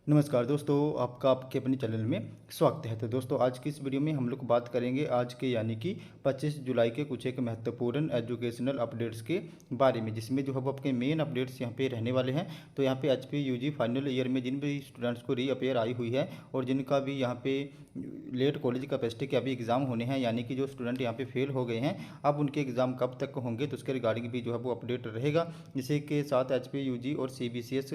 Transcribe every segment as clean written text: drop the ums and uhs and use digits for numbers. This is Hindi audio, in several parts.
नमस्कार दोस्तों, आपका आपके अपने चैनल में स्वागत है। तो दोस्तों, आज की इस वीडियो में हम लोग बात करेंगे आज के यानी कि 25 जुलाई के कुछ एक महत्वपूर्ण एजुकेशनल अपडेट्स के बारे में, जिसमें जो है वो आपके मेन अपडेट्स यहाँ पे रहने वाले हैं। तो यहाँ पे एचपी यूजी फाइनल ईयर में जिन भी स्टूडेंट्स को रीअपेयर आई हुई है और जिनका भी यहाँ पे लेट कॉलेज कैपेसिटी के अभी एग्ज़ाम होने हैं, यानी कि जो स्टूडेंट यहाँ पे फेल हो गए हैं, अब उनके एग्ज़ाम कब तक होंगे, तो उसके रिगार्डिंग भी जो है वो अपडेट रहेगा। इसी के साथ एचपी यूजी और सीबीसीएस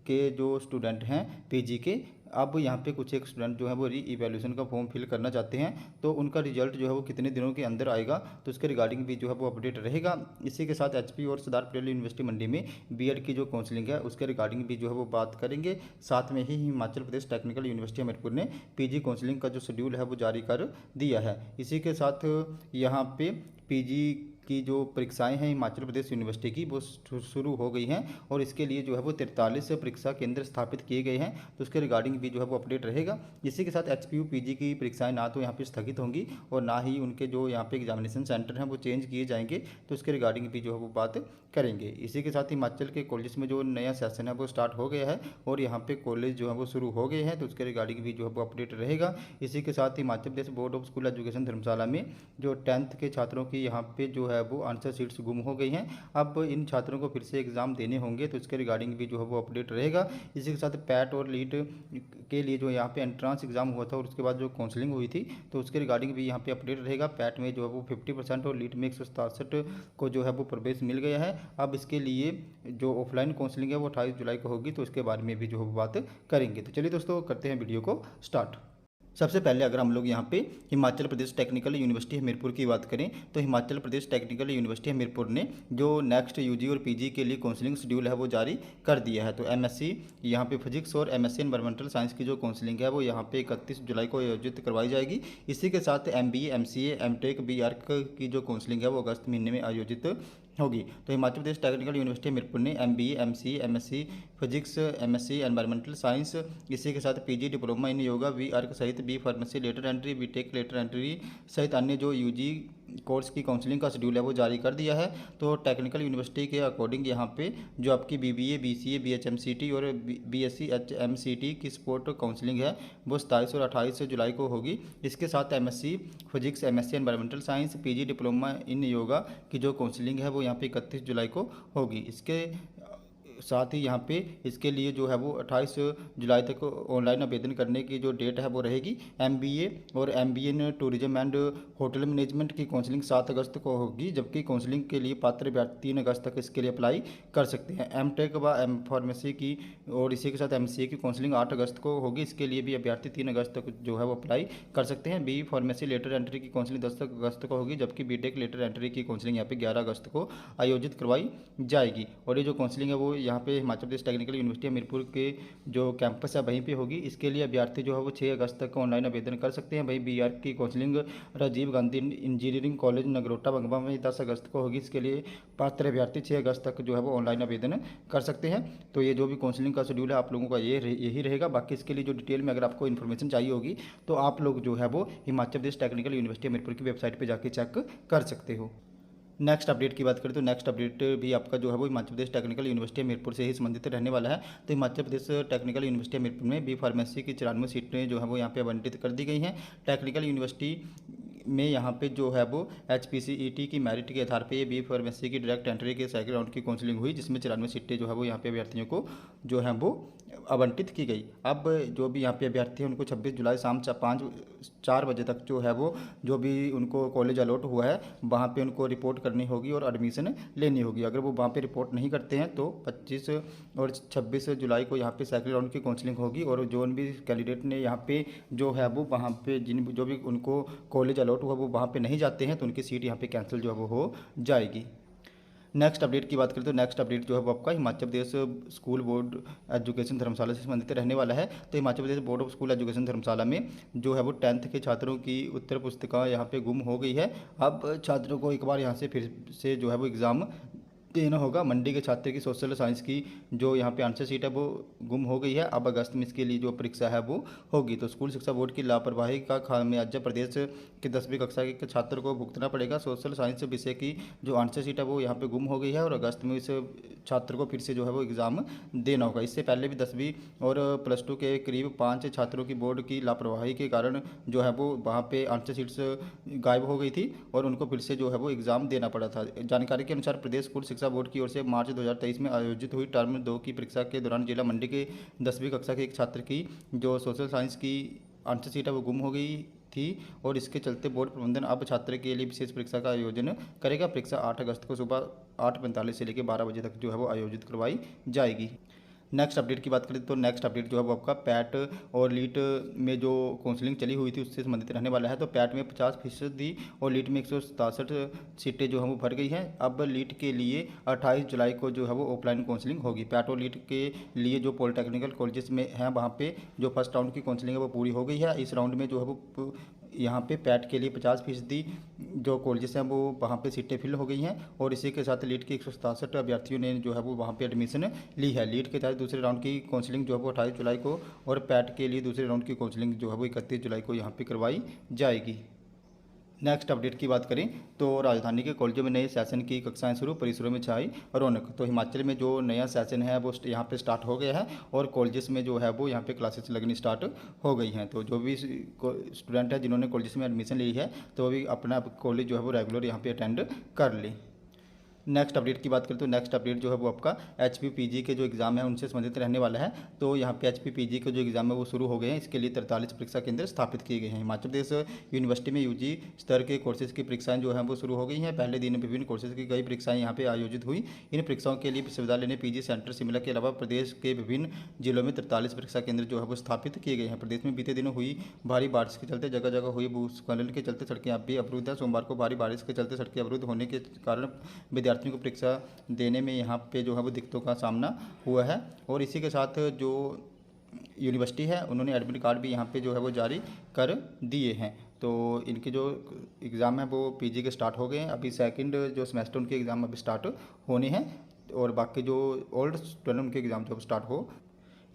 के जो स्टूडेंट हैं पीजी के, अब यहाँ पे कुछ एक स्टूडेंट जो है वो री इवैल्यूएशन का फॉर्म फिल करना चाहते हैं, तो उनका रिजल्ट जो है वो कितने दिनों के अंदर आएगा, तो उसके रिगार्डिंग भी जो है वो अपडेट रहेगा। इसी के साथ एचपी और सरदार पटेल यूनिवर्सिटी मंडी में बीएड की जो काउंसलिंग है उसके रिगार्डिंग भी जो है वो बात करेंगे। साथ में ही हिमाचल प्रदेश टेक्निकल यूनिवर्सिटी हमीरपुर ने पीजी काउंसलिंग का जो शेड्यूल है वो जारी कर दिया है। इसी के साथ यहाँ पे पीजी की जो परीक्षाएं हैं हिमाचल प्रदेश यूनिवर्सिटी की वो शुरू हो गई हैं और इसके लिए जो है वो 43 परीक्षा केंद्र स्थापित किए गए हैं, तो उसके रिगार्डिंग भी जो है वो अपडेट रहेगा। इसी के साथ एचपीयू पीजी की परीक्षाएं ना तो यहाँ पे स्थगित होंगी और ना ही उनके जो यहाँ पे एग्जामिनेशन सेंटर हैं वो चेंज किए जाएंगे, तो उसके रिगार्डिंग भी जो है वो बात करेंगे। इसी के साथ हिमाचल के कॉलेज में जो नया सेशन है वो स्टार्ट हो गया है और यहाँ पे कॉलेज जो है वो शुरू हो गए हैं, तो उसके रिगार्डिंग भी जो है वो अपडेट रहेगा। इसी के साथ Himachal Pradesh board of school education धर्मशाला में जो 10th के छात्रों की यहाँ पे जो है वो आंसर सीट्स गुम हो गई हैं, अब इन छात्रों को फिर से एग्ज़ाम देने होंगे, तो इसके रिगार्डिंग भी जो है वो अपडेट रहेगा। इसी के साथ पैट और लीट के लिए जो यहाँ पे एंट्रेंस एग्ज़ाम हुआ था और उसके बाद जो काउंसलिंग हुई थी, तो उसके रिगार्डिंग भी यहाँ पे अपडेट रहेगा। पैट में जो है वो 50% और लीट में 167 को जो है वो प्रवेश मिल गया है। अब इसके लिए जो ऑफलाइन काउंसलिंग है वो 28 जुलाई को होगी, तो उसके बारे में भी जो है वो बात करेंगे। तो चलिए दोस्तों, करते हैं वीडियो को स्टार्ट। सबसे पहले अगर हम लोग यहाँ पे हिमाचल प्रदेश टेक्निकल यूनिवर्सिटी हमीरपुर की बात करें, तो हिमाचल प्रदेश टेक्निकल यूनिवर्सिटी हमीरपुर ने जो नेक्स्ट यूजी और पीजी के लिए काउंसलिंग शेड्यूल है वो जारी कर दिया है। तो एमएससी यहाँ पे फिजिक्स और एमएससी एनवायरमेंटल साइंस की जो काउंसलिंग है वो यहाँ पे 31 जुलाई को आयोजित करवाई जाएगी। इसी के साथ एमबीए एमसीए एमटेक बीआर्क की जो काउंसलिंग है वो अगस्त महीने में आयोजित होगी। तो हिमाचल प्रदेश टेक्निकल यूनिवर्सिटी हमीरपुर ने MBA MCA MSc physics MSc environmental science, इसी के साथ PG diploma in yoga B arch सहित B pharmacy lateral entry BTech lateral entry सहित अन्य जो यूजी कोर्स की काउंसलिंग का शेड्यूल है वो जारी कर दिया है। तो टेक्निकल यूनिवर्सिटी के अकॉर्डिंग यहाँ पे जो आपकी बीबीए बीसीए बीएचएमसीटी और बीएससी एचएमसीटी की स्पोर्ट काउंसलिंग है वो 27 और 28 जुलाई को होगी। इसके साथ MSc physics MSc environmental science PG diploma in yoga की जो काउंसलिंग है वो यहाँ पे 31 जुलाई को होगी। इसके साथ ही यहाँ पे इसके लिए जो है वो 28 जुलाई तक ऑनलाइन आवेदन करने की जो डेट है वो रहेगी। एमबीए और MBA in tourism and hotel management की काउंसलिंग 7 अगस्त को होगी, जबकि काउंसलिंग के लिए पात्र अभ्यर्थी 3 अगस्त तक इसके लिए अप्लाई कर सकते हैं। एमटेक व एम फार्मेसी की और इसी के साथ एमसीए की काउंसलिंग 8 अगस्त को होगी, इसके लिए भी अभ्यर्थी 3 अगस्त तक जो है वो अप्लाई कर सकते हैं। बी फार्मेसी लेटर एंट्री की काउंसलिंग 10 अगस्त को होगी, जबकि बीटेक लेटर एंट्री की काउंसलिंग यहाँ पे 11 अगस्त को आयोजित करवाई जाएगी। और ये जो काउंसलिंग है वो यहाँ पे हिमाचल प्रदेश टेक्निकल यूनिवर्सिटी हमीरपुर के जो कैंपस है वहीं पे होगी। इसके लिए अभ्यर्थी जो है वो 6 अगस्त तक ऑनलाइन आवेदन कर सकते हैं। वहीं बीआर की counselling Rajiv Gandhi engineering college Nagrota बंगवा में 10 अगस्त को होगी, इसके लिए पात्र अभ्यर्थी 6 अगस्त तक जो है वो ऑनलाइन आवेदन कर सकते हैं। तो ये जो भी काउंसलिंग का शेड्यूल है आप लोगों का यही रहेगा। बाकी इसके लिए जो डिटेल में अगर आपको इन्फॉर्मेशन चाहिए होगी तो आप लोग जो है वो हिमाचल प्रदेश टेक्निकल यूनिवर्सिटी हमीरपुर की वेबसाइट पर जाके चेक कर सकते हो। नेक्स्ट अपडेट की बात करें तो नेक्स्ट अपडेट भी आपका जो है वो हिमाचल प्रदेश टेक्निकल यूनिवर्सिटी हमीरपुर से ही संबंधित रहने वाला है। तो हिमाचल प्रदेश टेक्निकल यूनिवर्सिटी हमीरपुर में बी फार्मेसी की 94 सीटें जो है वो यहाँ पे आवंटित कर दी गई हैं। टेक्निकल यूनिवर्सिटी में यहाँ पे जो है वो HPCET की मेरिट के आधार पे ये बी फार्मेसी की डायरेक्ट एंट्री के सेकंड राउंड की काउंसलिंग हुई, जिसमें 94 सीटें जो है वो यहाँ पे अभ्यर्थियों को जो है वो आवंटित की गई। अब जो भी यहाँ पे अभ्यर्थी हैं उनको 26 जुलाई शाम 4 बजे तक जो है वो जो भी उनको कॉलेज अलॉट हुआ है वहाँ पे उनको रिपोर्ट करनी होगी और एडमिशन लेनी होगी। अगर वो वहाँ पे रिपोर्ट नहीं करते हैं तो 25 और 26 जुलाई को यहाँ पे सेकंड राउंड की काउंसलिंग होगी और जो भी कैंडिडेट ने यहाँ पे जो है वो वहाँ पे जो भी उनको कॉलेज अलॉट हुआ वो वहाँ पे नहीं जाते हैं तो उनकी सीट यहाँ पे कैंसिल जो है वो हो जाएगी। नेक्स्ट अपडेट की बात करें तो नेक्स्ट अपडेट जो है वो आपका Himachal Pradesh school board education धर्मशाला से संबंधित रहने वाला है। तो हिमाचल प्रदेश बोर्ड ऑफ स्कूल एजुकेशन धर्मशाला में जो है वो 10th के छात्रों की उत्तर पुस्तिका यहाँ पे गुम हो गई है। अब छात्रों को एक बार यहाँ से फिर से जो है वो एग्ज़ाम देना होगा। मंडी के छात्र की सोशल साइंस की जो यहाँ पे आंसर शीट है वो गुम हो गई है। अब अगस्त में इसके लिए जो परीक्षा है वो होगी। तो स्कूल शिक्षा बोर्ड की लापरवाही का खामियाजा प्रदेश के 10वीं कक्षा के छात्र को भुगतना पड़ेगा। सोशल साइंस विषय की जो आंसर शीट है वो यहाँ पे गुम हो गई है और अगस्त में इस छात्र को फिर से जो है वो एग्ज़ाम देना होगा। इससे पहले भी 10वीं और +2 के करीब 5 छात्रों की बोर्ड की लापरवाही के कारण जो है वो वहाँ पे आंसर शीट्स गायब हो गई थी और उनको फिर से जो है वो एग्ज़ाम देना पड़ा था। जानकारी के अनुसार प्रदेश स्कूल शिक्षा बोर्ड की ओर से मार्च 2023 में आयोजित हुई टर्म 2 की परीक्षा के दौरान जिला मंडी के 10वीं कक्षा के एक छात्र की जो सोशल साइंस की आंसर शीट है वो गुम हो गई थी और इसके चलते बोर्ड प्रबंधन अब छात्र के लिए विशेष परीक्षा का आयोजन करेगा। परीक्षा 8 अगस्त को सुबह 8:45 से लेकर 12 बजे तक जो है वो आयोजित करवाई जाएगी। नेक्स्ट अपडेट की बात करें तो नेक्स्ट अपडेट जो है वो आपका पैट और लीट में जो काउंसलिंग चली हुई थी उससे संबंधित रहने वाला है। तो पैट में 50% और लीट में 167 सीटें जो है वो भर गई हैं। अब लीट के लिए 28 जुलाई को जो है वो ऑफलाइन काउंसलिंग होगी। पैट और लीट के लिए जो पॉलिटेक्निकल कॉलेजेस में हैं वहाँ पे जो फर्स्ट राउंड की काउंसलिंग है वो पूरी हो गई है। इस राउंड में जो है वो यहाँ पे पैट के लिए 50% जो कॉलेजेस हैं वो वहाँ पे सीटें फिल हो गई हैं और इसी के साथ लीट के 167 अभ्यर्थियों ने जो है वो वहाँ पे एडमिशन ली है। लीट के तहत दूसरे राउंड की काउंसलिंग जो है वो 28 जुलाई को और पैट के लिए दूसरे राउंड की काउंसलिंग जो है वो 31 जुलाई को यहाँ पे करवाई जाएगी। नेक्स्ट अपडेट की बात करें तो राजधानी के कॉलेजों में नए सेशन की कक्षाएं शुरू, परिसरों में छाई रौनक। तो हिमाचल में जो नया सेशन है वो यहाँ पे स्टार्ट हो गया है और कॉलेजेस में जो है वो यहाँ पे क्लासेस लगनी स्टार्ट हो गई हैं। तो जो भी स्टूडेंट है जिन्होंने कॉलेजेस में एडमिशन ली है तो वो भी अपना कॉलेज जो है वो रेगुलर यहाँ पे अटेंड कर ले। नेक्स्ट अपडेट की बात करें तो नेक्स्ट अपडेट जो है वो आपका HPPG के जो एग्ज़ाम है उनसे संबंधित रहने वाला है। तो यहाँ पे HPPG के जो एग्ज़ाम है वो शुरू हो गए हैं। इसके लिए 43 परीक्षा केंद्र स्थापित किए गए हैं। हिमाचल प्रदेश यूनिवर्सिटी में UG स्तर के कोर्सेज की परीक्षाएं जो हैं वो शुरू हो गई हैं। पहले दिन विभिन्न कोर्सेज की कई परीक्षाएं यहाँ पे आयोजित हुई। इन परीक्षाओं के लिए विश्वविद्यालय ने PG सेंटर शिमला के अलावा प्रदेश के विभिन्न जिलों में 43 परीक्षा केंद्र जो है वो स्थापित किए गए हैं। प्रदेश में बीते दिनों हुई भारी बारिश के चलते जगह जगह हुई भूस्खलन के चलते सड़कें अब भी अवरुद्ध है। सोमवार को भारी बारिश के चलते सड़कें अवरुद्ध होने के कारण विद्यार्थियों को परीक्षा देने में यहाँ पे जो है वो दिक्कतों का सामना हुआ है। और इसी के साथ जो यूनिवर्सिटी है उन्होंने एडमिट कार्ड भी यहाँ पे जो है वो जारी कर दिए हैं। तो इनके जो एग्ज़ाम है वो PG के स्टार्ट हो गए हैं। अभी सेकंड जो सेमेस्टर उनके एग्ज़ाम अभी स्टार्ट होने हैं और बाकी जो ओल्ड स्टूडेंट उनके एग्ज़ाम जो स्टार्ट हो।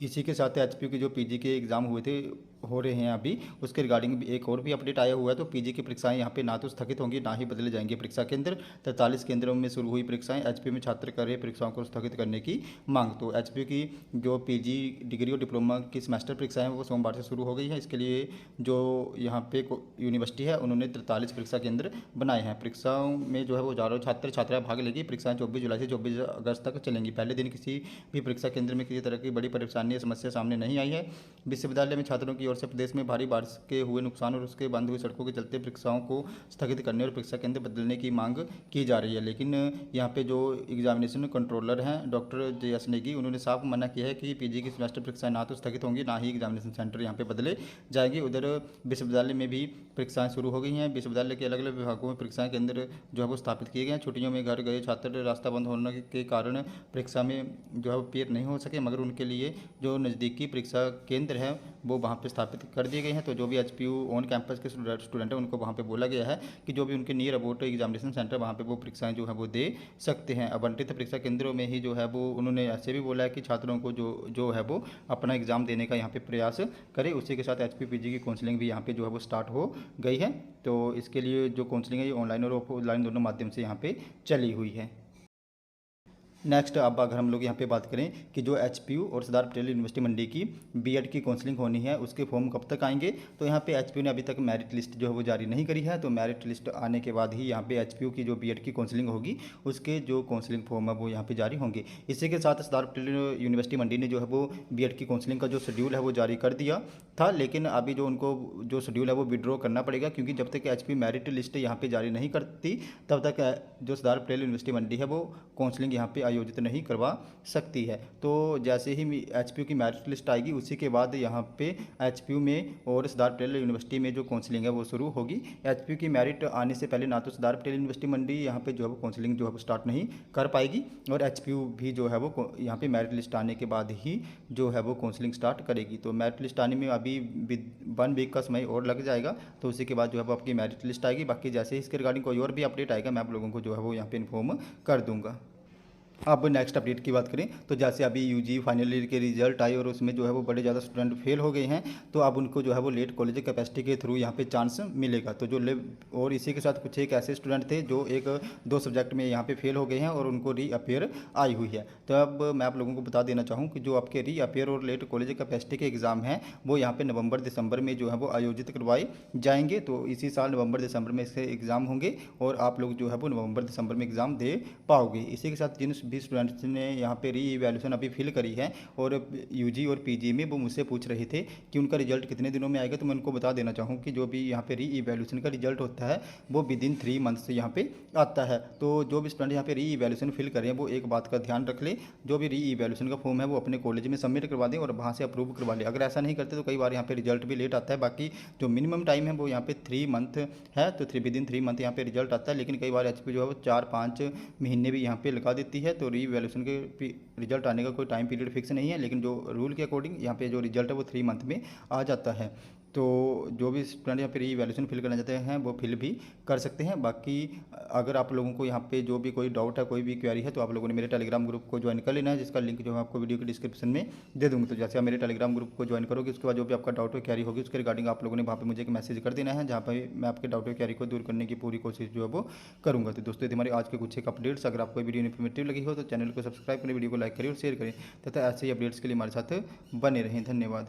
इसी के साथ HPU के जो PG के एग्ज़ाम हुए थे हो रहे हैं अभी उसके रिगार्डिंग भी एक और भी अपडेट आया हुआ है। तो PG की परीक्षाएं यहाँ पे ना तो स्थगित होंगी ना ही बदले जाएंगे परीक्षा केंद्र। 43 केंद्रों में शुरू हुई परीक्षाएं HPU में छात्र कर रहे परीक्षाओं को स्थगित करने की मांग। तो HPU की जो PG डिग्री और डिप्लोमा की सेमेस्टर परीक्षाएं हैं वो सोमवार से शुरू हो गई है। इसके लिए जो यहाँ पे यूनिवर्सिटी है उन्होंने 43 परीक्षा केंद्र बनाए हैं। परीक्षाओं में जो है वो हज़ारों छात्र छात्राएं भाग लेंगी। परीक्षाएं 24 जुलाई से 24 अगस्त तक चलेंगी। पहले दिन किसी भी परीक्षा केंद्र में किसी तरह की बड़ी परेशानी या समस्या सामने नहीं आई है। विश्वविद्यालय में छात्रों की ओर से प्रदेश में भारी बारिश के हुए नुकसान और उसके बंद हुई सड़कों के चलते परीक्षाओं को स्थगित करने और परीक्षा केंद्र बदलने की मांग की जा रही है। लेकिन यहाँ पे जो एग्जामिनेशन कंट्रोलर हैं डॉक्टर JS नेगी उन्होंने साफ मना किया है कि PG की सेमेस्टर परीक्षाएं ना तो स्थगित होंगी ना ही एग्जामिनेशन सेंटर यहाँ पे बदले जाएंगे। उधर विश्वविद्यालय में भी परीक्षाएं शुरू हो गई हैं। विश्वविद्यालय के अलग अलग विभागों में परीक्षा केंद्र जो है वो स्थापित किए गए हैं। छुट्टियों में घर गए छात्र रास्ता बंद होने के कारण परीक्षा में जो है वो पेयर नहीं हो सके मगर उनके लिए जो नज़दीकी परीक्षा केंद्र है वो वहाँ पे स्थापित कर दिए गए हैं। तो जो भी HPU ऑन कैंपस के स्टूडेंट हैं उनको वहाँ पे बोला गया है कि जो भी उनके नियर अबाउट एग्जामिनेशन सेंटर वहाँ पे वो परीक्षाएं जो है वो दे सकते हैं। आवंटित परीक्षा केंद्रों में ही जो है वो उन्होंने ऐसे भी बोला है कि छात्रों को जो है वो अपना एग्ज़ाम देने का यहाँ पे प्रयास करें। उसी के साथ HPPG की काउंसलिंग भी यहाँ पे जो है वो स्टार्ट हो गई है। तो इसके लिए जो काउंसलिंग है ये ऑनलाइन और ऑफलाइन दोनों माध्यम से यहाँ पे चली हुई है। नेक्स्ट अब अगर हम लोग यहाँ पे बात करें कि जो HPU और सरदार पटेल यूनिवर्सिटी मंडी की B.Ed की काउंसलिंग होनी है उसके फॉर्म कब तक आएंगे। तो यहाँ पे HPU ने अभी तक मेरिट लिस्ट जो है वो जारी नहीं करी है। तो मेरिट लिस्ट आने के बाद ही यहाँ पे HPU की जो B.Ed की काउंसलिंग होगी उसके जो काउंसलिंग फॉर्म है वो यहाँ पे जारी होंगे। इसी के साथ सरदार पटेल यूनिवर्सिटी मंडी ने जो है वो B.Ed की काउंसलिंग का जो शेड्यूल है वो जारी कर दिया था। लेकिन अभी जो उनको जो शेड्यूल है वो विड्रॉ करना पड़ेगा क्योंकि जब तक HPU मेरिट लिस्ट यहाँ पे जारी नहीं करती तब तक जो सरदार पटेल यूनिवर्सिटी मंडी है वो काउंसलिंग यहाँ पे आयोजित नहीं करवा सकती है। तो जैसे ही HPU की मेरिट लिस्ट आएगी उसी के बाद यहाँ पे HPU में और सरदार पटेल यूनिवर्सिटी में जो काउंसलिंग है वो शुरू होगी। HPU की मेरिट आने से पहले ना तो सरदार पटेल यूनिवर्सिटी मंडी यहाँ पे जो है वो काउंसलिंग जो है वो स्टार्ट नहीं कर पाएगी और HPU भी जो है वो यहाँ पे मेरिट लिस्ट आने के बाद ही जो है वो काउंसलिंग स्टार्ट करेगी। तो मेरिट लिस्ट आने में अभी 1 वीक का समय और लग जाएगा। तो उसी के बाद जो है वो आपकी मेरिट लिस्ट आएगी। बाकी जैसे ही इसके रिगार्डिंग कोई और भी अपडेट आएगा मैं आप लोगों को जो है वो यहाँ पे इन्फॉर्म कर दूँगा। अब नेक्स्ट अपडेट की बात करें तो जैसे अभी यूजी फाइनल ईयर के रिजल्ट आए और उसमें जो है वो बड़े ज़्यादा स्टूडेंट फेल हो गए हैं, तो अब उनको जो है वो लेट कॉलेज कैपेसिटी के थ्रू यहाँ पे चांस मिलेगा। तो जो ले और इसी के साथ कुछ एक ऐसे स्टूडेंट थे जो एक दो सब्जेक्ट में यहाँ पे फेल हो गए हैं और उनको रीअपेयर आई हुई है। तो अब मैं आप लोगों को बता देना चाहूँ कि जो आपके रीअपेयर और लेट कॉलेज कैपेसिटी के एग्ज़ाम हैं वो यहाँ पे नवंबर दिसंबर में जो है वो आयोजित करवाए जाएंगे। तो इसी साल नवंबर दिसंबर में इसके एग्ज़ाम होंगे और आप लोग जो है वो नवंबर दिसंबर में एग्ज़ाम दे पाओगे। इसी के साथ जिन भी स्टूडेंट्स ने यहाँ पे री इवैल्यूएशन अभी फिल करी है और यूजी और पीजी में, वो मुझसे पूछ रहे थे कि उनका रिजल्ट कितने दिनों में आएगा, तो मैं उनको बता देना चाहूँ कि जो भी यहाँ पे री इवैल्यूएशन का रिजल्ट होता है वो विद इन 3 मंथ से यहाँ पे आता है। तो जो भी स्टूडेंट यहाँ पे री इवैल्यूएशन फिल करें वो एक बात का ध्यान रख ले, जो भी री इवैल्यूएशन का फॉर्म है वो अपने कॉलेज में सबमिट करवा दें और वहाँ से अप्रूव करवा लें। अगर ऐसा नहीं करते तो कई बार यहाँ पे रिजल्ट भी लेट आता है। बाकी जो मिनिमम टाइम है वो यहाँ पे 3 मंथ है, तो विद इन 3 मंथ यहाँ पे रिजल्ट आता है। लेकिन कई बार एचपी जो है वो 4-5 महीने भी यहाँ पे लगा देती है। तो री इवैल्यूएशन के रिजल्ट आने का कोई टाइम पीरियड फिक्स नहीं है, लेकिन जो रूल के अकॉर्डिंग यहाँ पे जो रिजल्ट है वो 3 मंथ में आ जाता है। तो जो भी स्टूडेंट यहाँ पे री इवैल्यूएशन फिल करना चाहते हैं वो फिल भी कर सकते हैं। बाकी अगर आप लोगों को यहाँ पे जो भी कोई डाउट है, कोई भी क्वेरी है, तो आप लोगों ने मेरे टेलीग्राम ग्रुप को ज्वाइन कर लेना है, जिसका लिंक जो है आपको वीडियो के डिस्क्रिप्शन में दे दूँगी। तो जैसे आप मेरे टेलीग्राम ग्रुप को ज्वाइन करोगे उसके बाद जो भी आपका डाउट और क्वेरी होगी उसके रिगार्डिंग आप लोगों ने वहाँ पे मुझे एक मैसेज कर देना है, जहाँ पर मैं आपके डाउट और क्वेरी को दूर करने की पूरी कोशिश जो है वो करूँगा। तो दोस्तों, ये हमारे आज के कुछ एक अपडेट्स। अगर आपको वीडियो इन्फॉर्मेटिव लगी हो तो चैनल को सब्सक्राइब करें, वीडियो को लाइक करें और शेयर करें तथा ऐसे ही अपडेट्स के लिए हमारे साथ बने रहें। धन्यवाद।